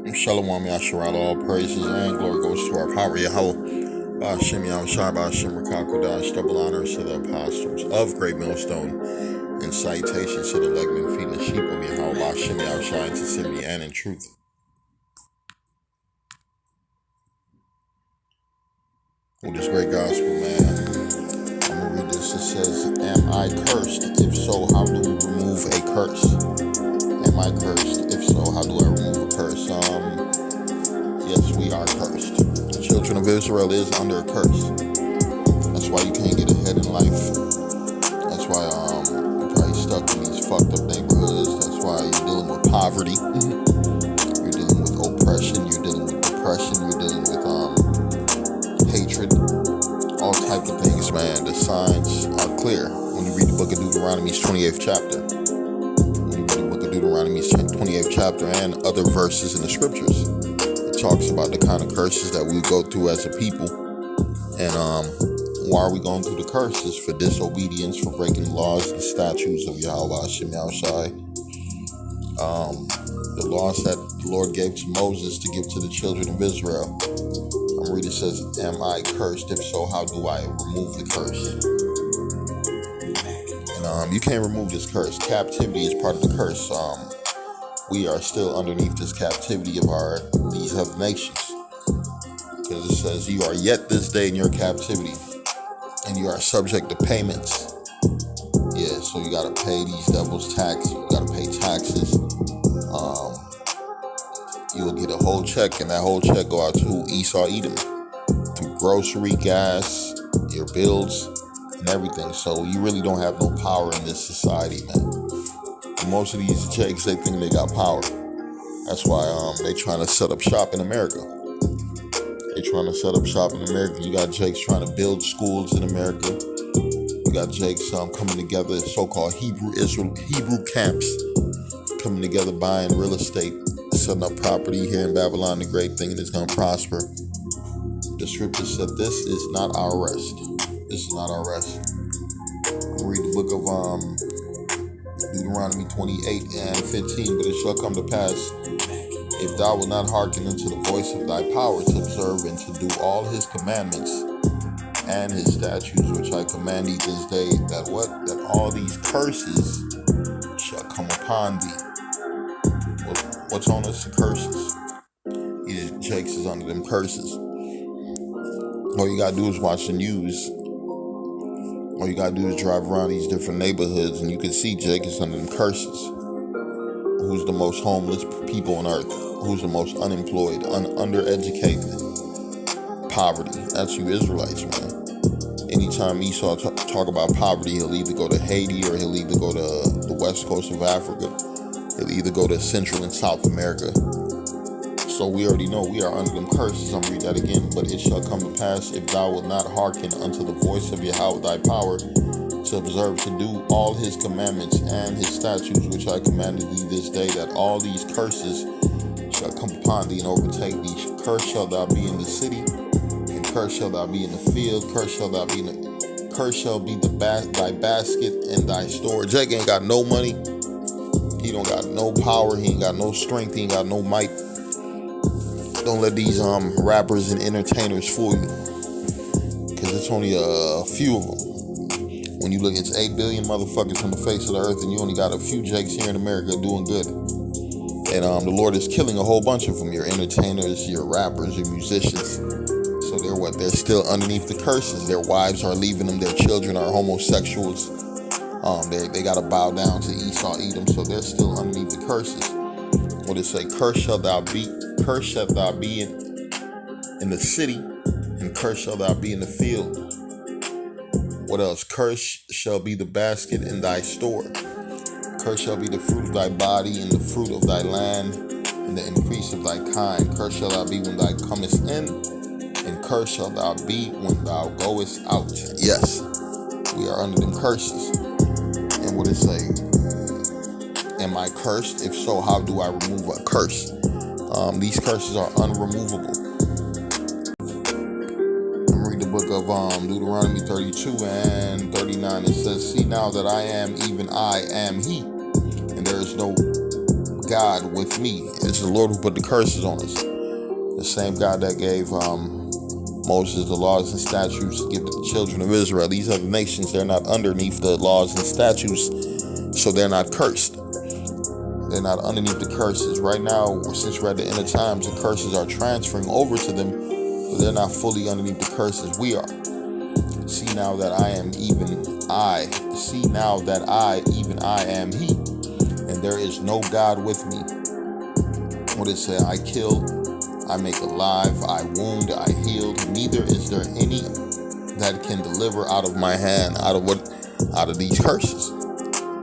Shalom Yasharal, all praises and glory goes to our power Yahweh. Hashem Yahushua, Hashem Rakakwadash, double honors to the apostles of Great Millstone, and salutations to the legmen feeding the sheep of Yahweh, Hashem Yahushua, in sincerity and in truth. With this great gospel, man, I'm gonna read this. It says, "Am I cursed? If so, how do we remove a curse? Am I cursed? If so, how do I remove a curse?" Yes, we are cursed. The children of Israel is under a curse. That's why you can't get ahead in life. That's why you're probably stuck in these fucked up neighborhoods. That's why you're dealing with poverty. You're dealing with oppression. You're dealing with depression. You're dealing with hatred. All type of things, man. The signs are clear when you read the book of Deuteronomy's 28th chapter. When you read the book of Deuteronomy's 28th chapter and other verses in the scriptures, talks about the kind of curses that we go through as a people. And why are we going through the curses? For disobedience, for breaking the laws and statutes of Yahweh Hashem Yahushai. The laws that the Lord gave to Moses to give to the children of Israel. I'm reading, it says, "Am I cursed? If so, how do I remove the curse?" And you can't remove this curse. Captivity is part of the curse. We are still underneath this captivity of these other nations, because it says you are yet this day in your captivity, and you are subject to payments. Yeah, so you gotta pay these devil's tax. You gotta pay taxes. You will get a whole check, and that whole check go out to Esau Edom through grocery, gas, your bills, and everything. So you really don't have no power in this society, man. Most of these jakes, they think they got power. That's why they trying to set up shop in America. They trying to set up shop in America. You got jakes trying to build schools in America. You got jakes coming together, so-called Hebrew camps, coming together, buying real estate, setting up property here in Babylon the Great, thinking it's going to prosper. The scripture said this is not our rest. This is not our rest. Read the book of Deuteronomy 28 and 15, "But it shall come to pass, if thou wilt not hearken unto the voice of thy power to observe and to do all his commandments and his statutes, which I command thee this day, that what? That all these curses shall come upon thee." What's on us? The curses. These jakes is under them curses. All you gotta do is watch the news. All you gotta do is drive around these different neighborhoods, and you can see Jake is under them curses. Who's the most homeless people on earth? Who's the most unemployed, undereducated? Poverty. That's you Israelites, man. Anytime Esau talk about poverty, he'll either go to Haiti or he'll either go to the west coast of Africa. He'll either go to Central and South America. So we already know we are under them curses. I'm read that again. "But it shall come to pass, if thou wilt not hearken unto the voice of Yahweh thy power, to observe to do all his commandments and his statutes, which I commanded thee this day, that all these curses shall come upon thee and overtake thee. Cursed shall thou be in the city, and cursed shall thou be in the field. Cursed shall be thy basket and thy store." Jake ain't got no money. He don't got no power. He ain't got no strength. He ain't got no might. Don't let these rappers and entertainers fool you, because it's only a few of them. When you look, it's 8 billion motherfuckers on the face of the earth, and you only got a few jakes here in America doing good. And the Lord is killing a whole bunch of them. Your entertainers, your rappers, your musicians. So they're still underneath the curses. Their wives are leaving them. Their children are homosexuals. They got to bow down to Esau Edom. So they're still underneath the curses. What it say? Cursed shalt thou be in the city, and cursed shalt thou be in the field. What else? Cursed shall be the basket in thy store. Cursed shall be the fruit of thy body, and the fruit of thy land, and the increase of thy kind. Cursed shall thou be when thou comest in, and cursed shall thou be when thou goest out. Yes, we are under them curses. And what it say? Am I cursed? If so, how do I remove a curse? These curses are unremovable. I'm reading the book of Deuteronomy 32 and 39. It says, "See now that I am, even I am he, and there is no God with me. It's the Lord who put the curses on us. The same God that gave Moses the laws and statutes to give to the children of Israel. These other nations, they're not underneath the laws and statutes, so they're not cursed. They're not underneath the curses. Right now, since we're at the end of times, the curses are transferring over to them, but they're not fully underneath the curses. We are. See now that I am even I. See now that I, even I am he. And there is no God with me. What it say? I kill, I make alive, I wound, I healed. Neither is there any that can deliver out of my hand, out of these curses.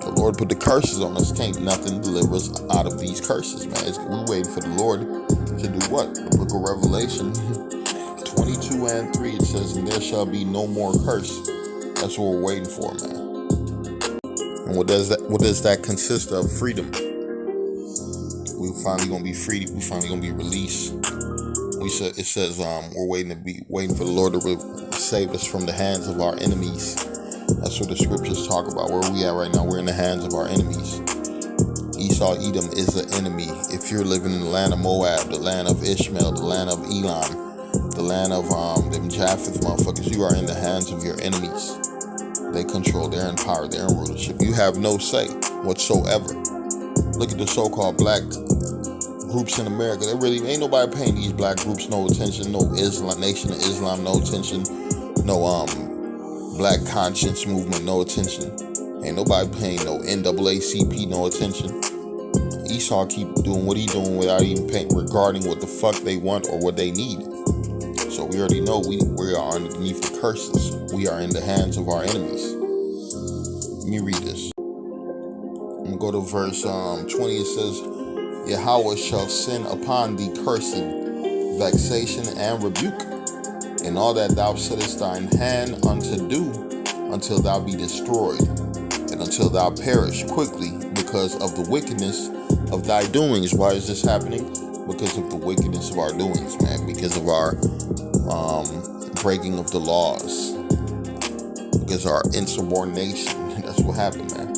The Lord put the curses on us. Can't nothing deliver us out of these curses, man. We're waiting for the Lord to do what? The book of Revelation 22 and 3, it says, and there shall be no more curse. That's what we're waiting for, man. And what does that consist of? Freedom. We're finally gonna be free. We're finally gonna be released. It says we're waiting for the Lord to save us from the hands of our enemies. That's what the scriptures talk about. Where we at right now? We're in the hands of our enemies. Esau, Edom is an enemy. If you're living in the land of Moab, the land of Ishmael, the land of Elam, the land of them Japheth motherfuckers, you are in the hands of your enemies. They control, they're in power, they're in rulership. You have no say whatsoever. Look at the so-called black groups in America. They really ain't nobody paying these black groups no attention. No Nation of Islam, no attention. No Black Conscience Movement, no attention. Ain't nobody paying no NAACP no attention. Esau keep doing what he doing without even paying, regarding what the fuck they want or what they need. So we already know we are underneath the curses. We are in the hands of our enemies. Let me read this. I'm gonna go to verse 20. It says, Yahweh shall send upon thee cursing, vexation, and rebuke, and all that thou settest thine hand unto do, until thou be destroyed, and until thou perish quickly, because of the wickedness of thy doings. Why is this happening? Because of the wickedness of our doings, man. Because of our breaking of the laws. Because of our insubordination. That's what happened, man.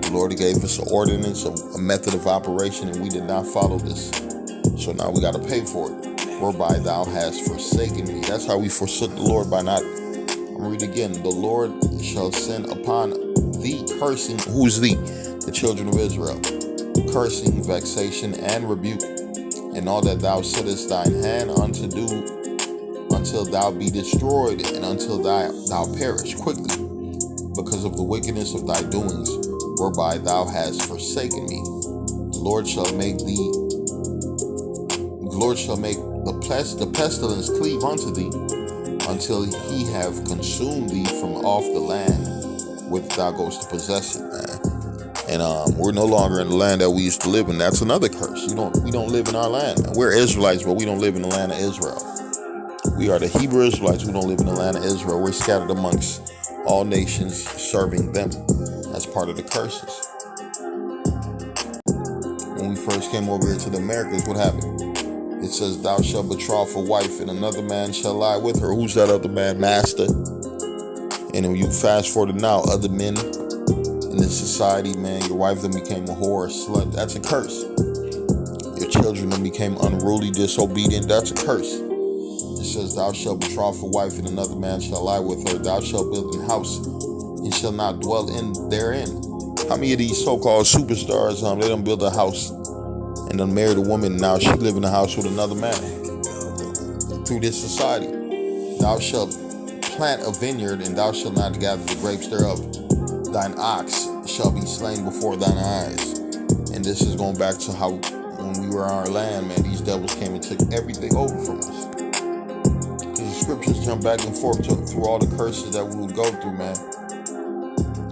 The Lord gave us an ordinance, a method of operation, and we did not follow this. So now we got to pay for it. Whereby thou hast forsaken me. That's how we forsook the Lord, by not. I'm gonna read again. The Lord shall send upon thee cursing. Who's thee? The children of Israel. Cursing, vexation, and rebuke, and all that thou settest thine hand unto do, until thou be destroyed, and until thou perish quickly, because of the wickedness of thy doings, whereby thou hast forsaken me. The Lord shall make the pestilence cleave unto thee, until he have consumed thee from off the land which thou goest to possess it, man. And we're no longer in the land that we used to live in. That's another curse. We don't live in our land, man. We're Israelites, but we don't live in the land of Israel. We are the Hebrew Israelites. We don't live in the land of Israel. We're scattered amongst all nations, serving them. That's part of the curses. When we first came over here to the Americas, what happened? It says, thou shalt betroth a wife, and another man shall lie with her. Who's that other man? Master. And when you fast forward now, other men in this society, man, your wife then became a whore, a slut. That's a curse. Your children then became unruly, disobedient. That's a curse. It says, thou shalt betroth a wife, and another man shall lie with her. Thou shalt build an house, and shall not dwell therein. How many of these so-called superstars, they done build a house and done married a woman, now she live in a house with another man? Through this society. Thou shalt plant a vineyard, and thou shalt not gather the grapes thereof. Thine ox shall be slain before thine eyes. And this is going back to how when we were on our land, man, these devils came and took everything over from us. The scriptures jump back and forth through all the curses that we would go through, man.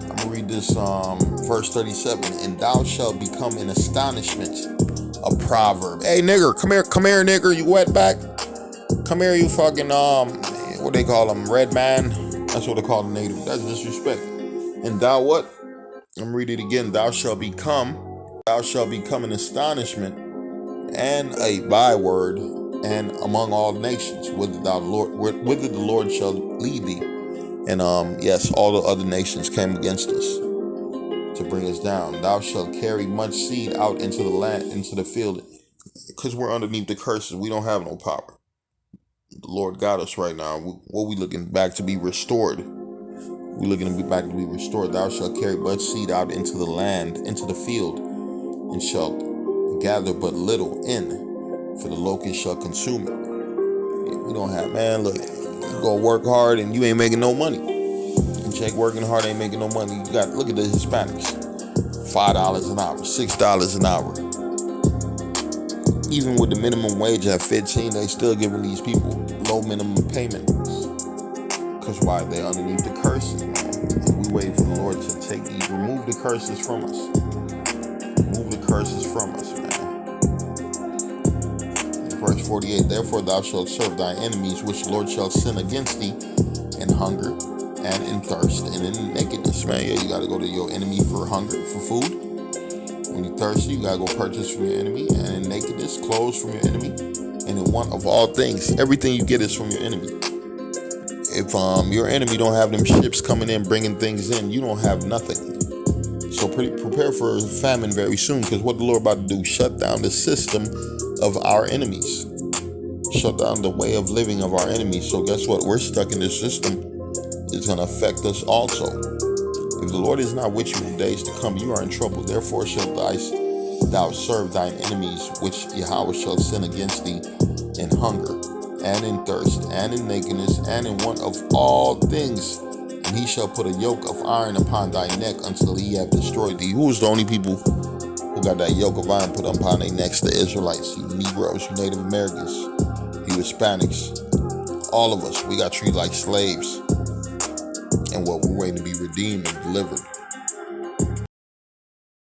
I'm gonna read this verse 37. And thou shalt become an astonishment, a proverb. Hey nigger, come here nigger, you wetback. Come here, you fucking what they call them, red man. That's what they call the native. That's disrespect. And thou what? I'm reading it again. Thou shalt become an astonishment and a byword, and among all nations, whither the Lord shall lead thee. And yes, all the other nations came against us to bring us down. Thou shalt carry much seed out into the land, into the field, because we're underneath the curses. We don't have no power. The Lord got us right now. What we looking back to be restored? We looking to be back to be restored. Thou shalt carry much seed out into the land, into the field, and shalt gather but little in, for the locust shall consume it. We don't have, man, look, you go work hard and you ain't making no money. And Jake working hard ain't making no money. You got, look at the Hispanics. $5 an hour, $6 an hour. Even with the minimum wage at 15, they still giving these people low minimum payments. Because why? They underneath the curses, man. And we wait for the Lord to take these, remove the curses from us. Remove the curses from us, man. Verse 48, therefore thou shalt serve thy enemies, which the Lord shall send against thee, in hunger and in thirst and in nakedness. Man, yeah, you got to go to your enemy for hunger, for food. When you're thirsty, you got to go purchase from your enemy. And in nakedness, clothes from your enemy. And in want of all things, everything you get is from your enemy. If your enemy don't have them ships coming in, bringing things in, you don't have nothing. So prepare for a famine very soon, because what the Lord about to do, shut down the system of our enemies. Shut down the way of living of our enemies. So guess what? We're stuck in this system. It's going to affect us also. If the Lord is not with you in days to come, you are in trouble. Therefore shalt thou serve thine enemies, which Yahweh shall send against thee, in hunger and in thirst and in nakedness and in want of all things. And he shall put a yoke of iron upon thy neck until he have destroyed thee. Who is the only people who got that yoke of iron put upon their necks? The Israelites, you Negroes, you Native Americans, you Hispanics, all of us. We got treated like slaves. And what we're waiting to be redeemed and delivered.